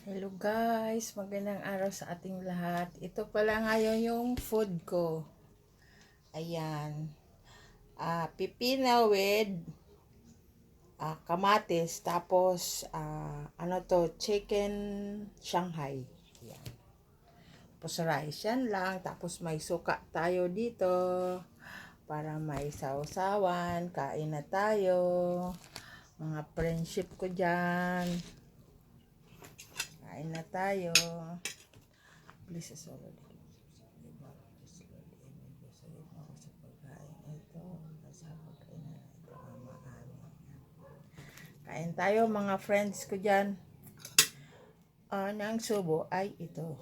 Hello guys, magandang araw sa ating lahat. Ito pala ngayon yung food ko. Ayan. Pipino with kamatis. Tapos, chicken Shanghai. Ayan. Tapos rice, yan lang. Tapos may suka tayo dito. Para may sausawan. Kain na tayo. Mga friendship ko dyan. Kain na tayo. Please, slowly. Kain tayo mga friends ko dyan. Ang subo ay ito.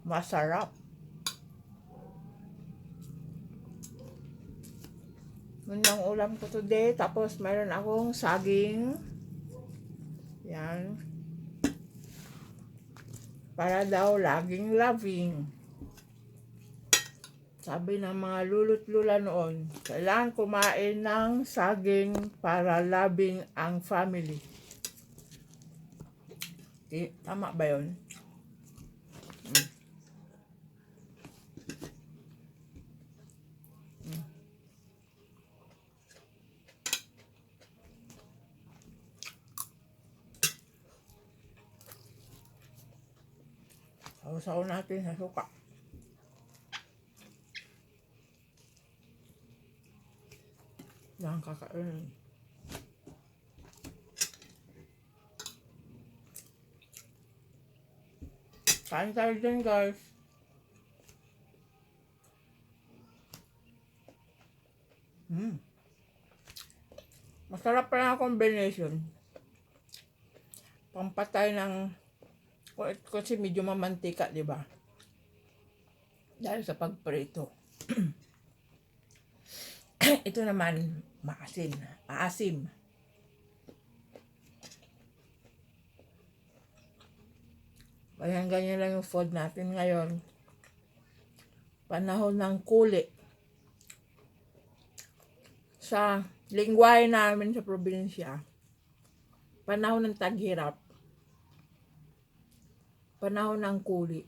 Masarap. Yun ang ulam ko today. Tapos mayroon akong saging. Yan. Para daw laging loving. Sabi ng mga lulu't lula noon, kailangan kumain ng saging para loving ang family. Tama ba yun? Sausaw natin sa suka. Yan, kakain. Kain tayo din guys. Masarap pala ang combination. Pampatay ng kasi medyo mamantika, di ba? Dahil sa pagprito. Ito naman maasim. Kaya ganyan lang yung food natin ngayon. Panahon ng kuli. Sa lingwahe namin sa probinsya, panahon ng taghirap. Panahon ng kuli.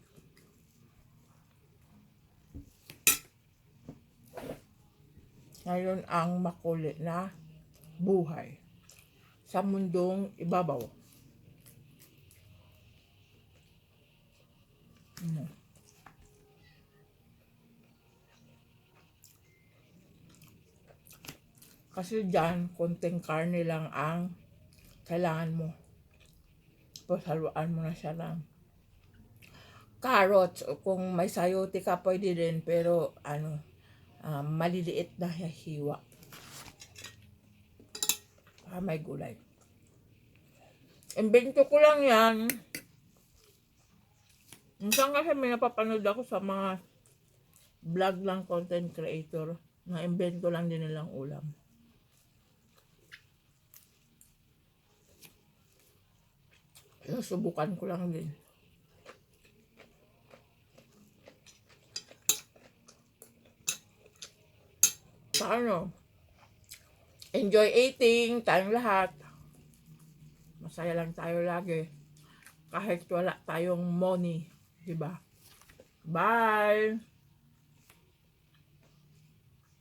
Ngayon ang makulit na buhay sa mundong ibabaw. Kasi dyan, konting karne lang ang kailangan mo. Tapos haluan mo na siya ng carrots. Kung may sayote ka, pwede din. Pero maliliit na hiwa. May gulay. Imbento ko lang yan. Minsan kasi may napapanood ako sa mga vlog lang content creator na imbento lang din nilang ulam. Subukan ko lang din. Paano? Enjoy eating, tayong lahat. Masaya lang tayo lagi. Kahit wala tayong money, diba? Bye!